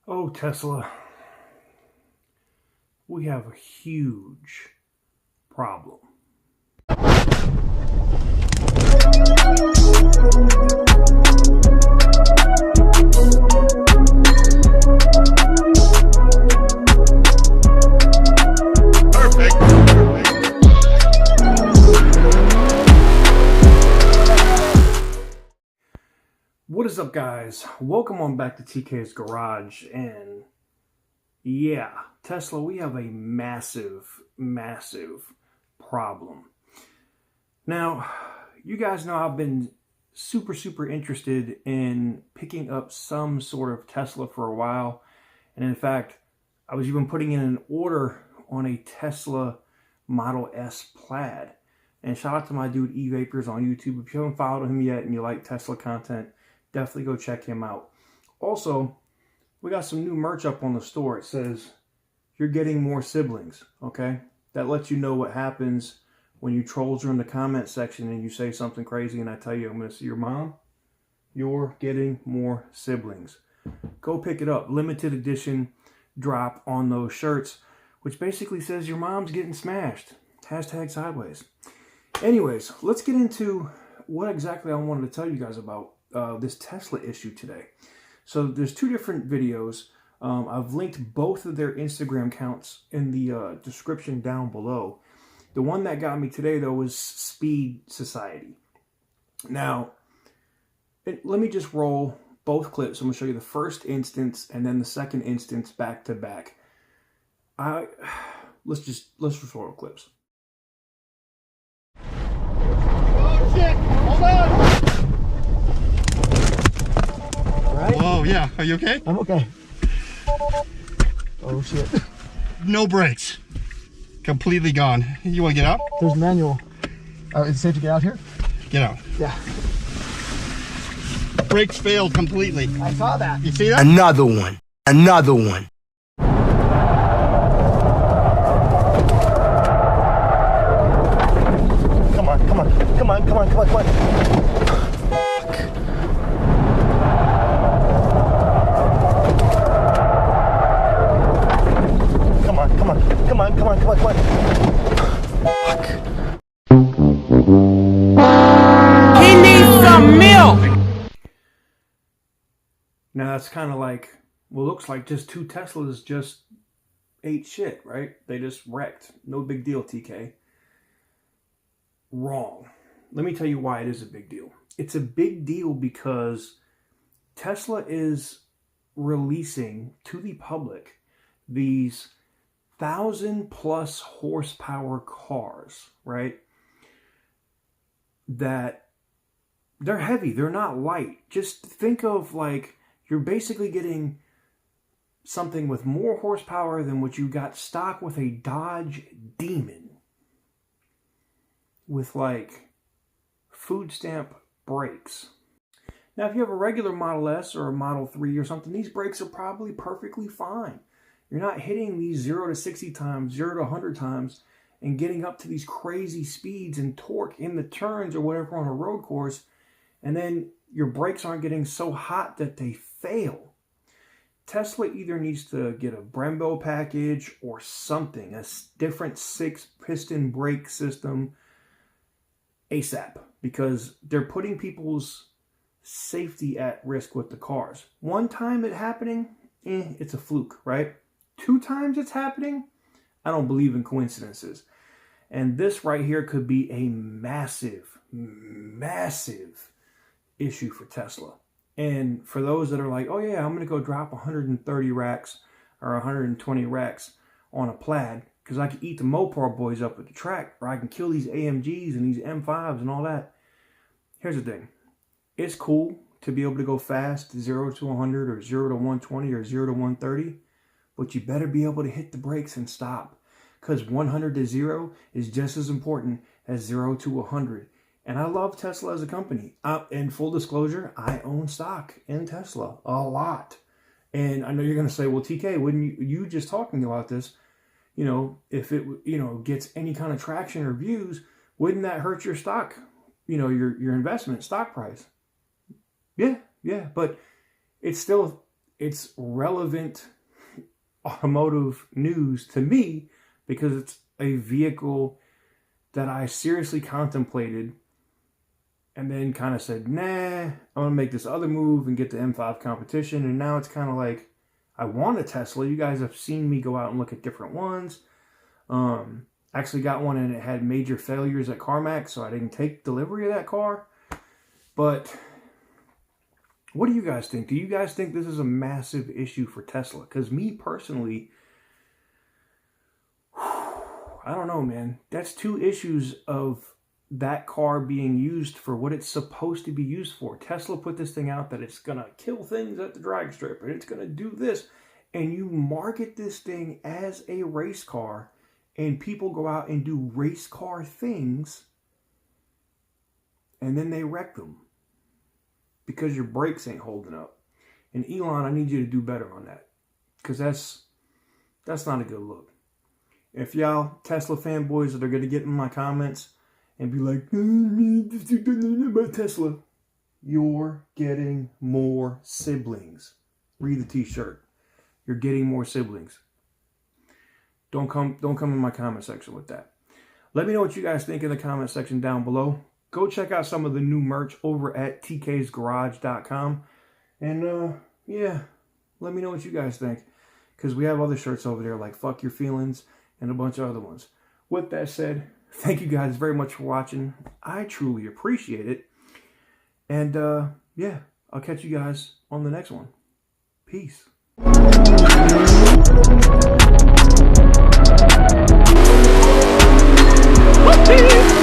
Oh, Tesla, we have a huge problem. What is up, guys? Welcome on back to TK's Garage. And yeah, Tesla, we have a massive problem. Now, you guys know I've been super interested in picking up some sort of Tesla for a while. And in fact, I was even putting in an order on a Tesla Model S Plaid. And shout out to my dude E-Vapors on YouTube. If you haven't followed him yet and you like Tesla content, definitely go check him out. Also, we got some new merch up on the store. It says, "You're getting more siblings," okay? That lets you know what happens when you trolls are in the comment section and you say something crazy and I tell you I'm going to see your mom. You're getting more siblings. Go pick it up. Limited edition drop on those shirts, which basically says your mom's getting smashed. Hashtag sideways. Anyways, let's get into what exactly I wanted to tell you guys about this Tesla issue today. So there's two different videos. I've linked both of their Instagram accounts in the description down below. The one that got me today, though, was Speed Society. Now, let me just roll both clips. I'm going to show you the first instance and then the second instance back to back. Let's just roll clips. Oh shit! Hold on! Right? Whoa, yeah. Are you okay? I'm okay. Oh shit. No brakes. Completely gone. You want to get out? There's a manual. Is it safe to get out here? Get out. Yeah. Brakes failed completely. I saw that. You see that? Another one. Another one. Come on, come on, come on, come on, come on, come on. Come on, come on, come on, come on, come on, come on. Fuck. He needs some milk! Now that's kind of like, well, looks like just two Teslas just ate shit, right? They just wrecked. No big deal, TK. Wrong. Let me tell you why it is a big deal. It's a big deal because Tesla is releasing to the public these 1,000+ horsepower cars, right? That they're heavy, they're not light. Just think of like you're basically getting something with more horsepower than what you got stock with a Dodge Demon with like food stamp brakes. Now, if you have a regular Model S or a Model 3 or something, these brakes are probably perfectly fine. You're not hitting these 0 to 60 times, 0 to 100 times, and getting up to these crazy speeds and torque in the turns or whatever on a road course, and then your brakes aren't getting so hot that they fail. Tesla either needs to get a Brembo package or something, a different 6-piston brake system ASAP, because they're putting people's safety at risk with the cars. One time it happening, it's a fluke, right? 2 times it's happening, I don't believe in coincidences. And this right here could be a massive issue for Tesla. And for those that are like, oh yeah, I'm going to go drop 130 racks or 120 racks on a Plaid because I can eat the Mopar boys up at the track, or I can kill these AMGs and these M5s and all that. Here's the thing. It's cool to be able to go fast, 0 to 100 or 0 to 120 or 0 to 130, but you better be able to hit the brakes and stop, because 100 to 0 is just as important as 0 to 100. And I love Tesla as a company. In full disclosure, I own stock in Tesla a lot. And I know you're going to say, well, TK, wouldn't you just talking about this, you know, if it, you know, gets any kind of traction or views, wouldn't that hurt your stock, you know, your investment stock price? Yeah, but it's still it's relevant automotive news to me because it's a vehicle that I seriously contemplated and then kind of said, nah, I'm going to make this other move and get the M5 competition. And now it's kind of like, I want a Tesla. You guys have seen me go out and look at different ones. Actually got one and it had major failures at CarMax, so I didn't take delivery of that car. But what do you guys think? Do you guys think this is a massive issue for Tesla? Because me personally, I don't know, man. That's 2 issues of that car being used for what it's supposed to be used for. Tesla put this thing out that it's going to kill things at the drag strip and it's going to do this. And you market this thing as a race car and people go out and do race car things and then they wreck them because your brakes ain't holding up. And Elon, I need you to do better on that because that's not a good look. If y'all Tesla fanboys that are going to get in my comments and be like, about Tesla, you're getting more siblings. Read the t-shirt. You're getting more siblings. Don't come in my comment section with that. Let me know what you guys think in the comment section down below. Go check out some of the new merch over at tksgarage.com. And yeah, let me know what you guys think. Because we have other shirts over there like Fuck Your Feelings and a bunch of other ones. With that said, thank you guys very much for watching. I truly appreciate it. And yeah, I'll catch you guys on the next one. Peace. Whoopee!